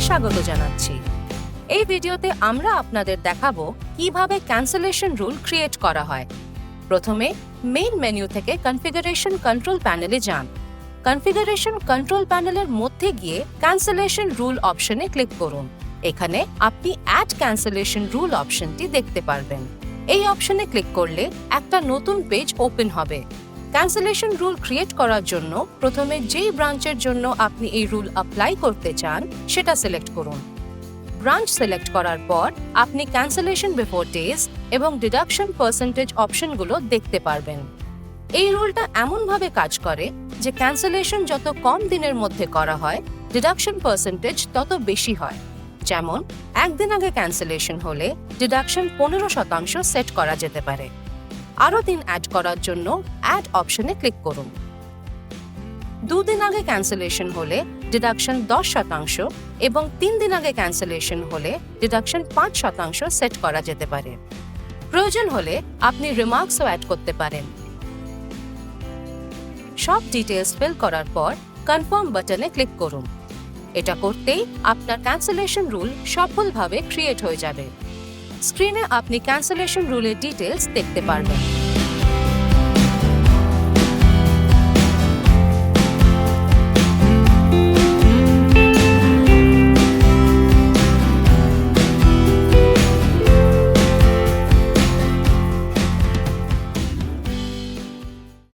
স্বাগত জানাচ্ছি। এই ভিডিওতে আমরা আপনাদের দেখাবো কিভাবে ক্যান্সেলেশন রুল ক্রিয়েট করা হয়। প্রথমে মেইন মেনু থেকে কনফিগারেশন কন্ট্রোল প্যানেলে যান। কনফিগারেশন কন্ট্রোল প্যানেলের মধ্যে গিয়ে ক্যান্সেলেশন রুল অপশনে ক্লিক করুন। এখানে আপনি অ্যাড ক্যান্সেলেশন রুল অপশনটি দেখতে পারবেন। এই অপশনে ক্লিক করলে একটা নতুন পেজ ওপেন হবে। ক্যান্সেলেশন রুল ক্রিয়েট করার জন্য প্রথমে যেই ব্রাঞ্চের জন্য আপনি এই রুল অ্যাপ্লাই করতে চান সেটা সিলেক্ট করুন। ব্রাঞ্চ সিলেক্ট করার পর আপনি ক্যান্সেলেশন বিফোর ডেজ এবং ডিডাকশন পার্সেন্টেজ অপশনগুলো দেখতে পারবেন। এই রুলটা এমনভাবে কাজ করে যে ক্যান্সেলেশন যত কম দিনের মধ্যে করা হয়, ডিডাকশন পার্সেন্টেজ তত বেশি হয়। যেমন একদিন আগে ক্যান্সেলেশন হলে ডিডাকশন 15% সেট করা যেতে পারে। আরও দিন অ্যাড করার জন্য অ্যাড অপশনে ক্লিক করুন। 2 দিন আগে ক্যান্সেলেশন হলে ডিডাকশন 10% এবং 3 দিন আগে ক্যান্সেলেশন হলে ডিডাকশন 5% সেট করা যেতে পারে। প্রয়োজন হলে আপনি রিমার্কসও অ্যাড করতে পারেন। সব ডিটেইলস ফিল করার পর কনফার্ম বাটনে ক্লিক করুন। এটা করতেই আপনার ক্যান্সেলেশন রুল সফলভাবে ক্রিয়েট হয়ে যাবে। স্ক্রিনে আপনি ক্যান্সেলেশন রুলের ডিটেইলস দেখতে পারবেন।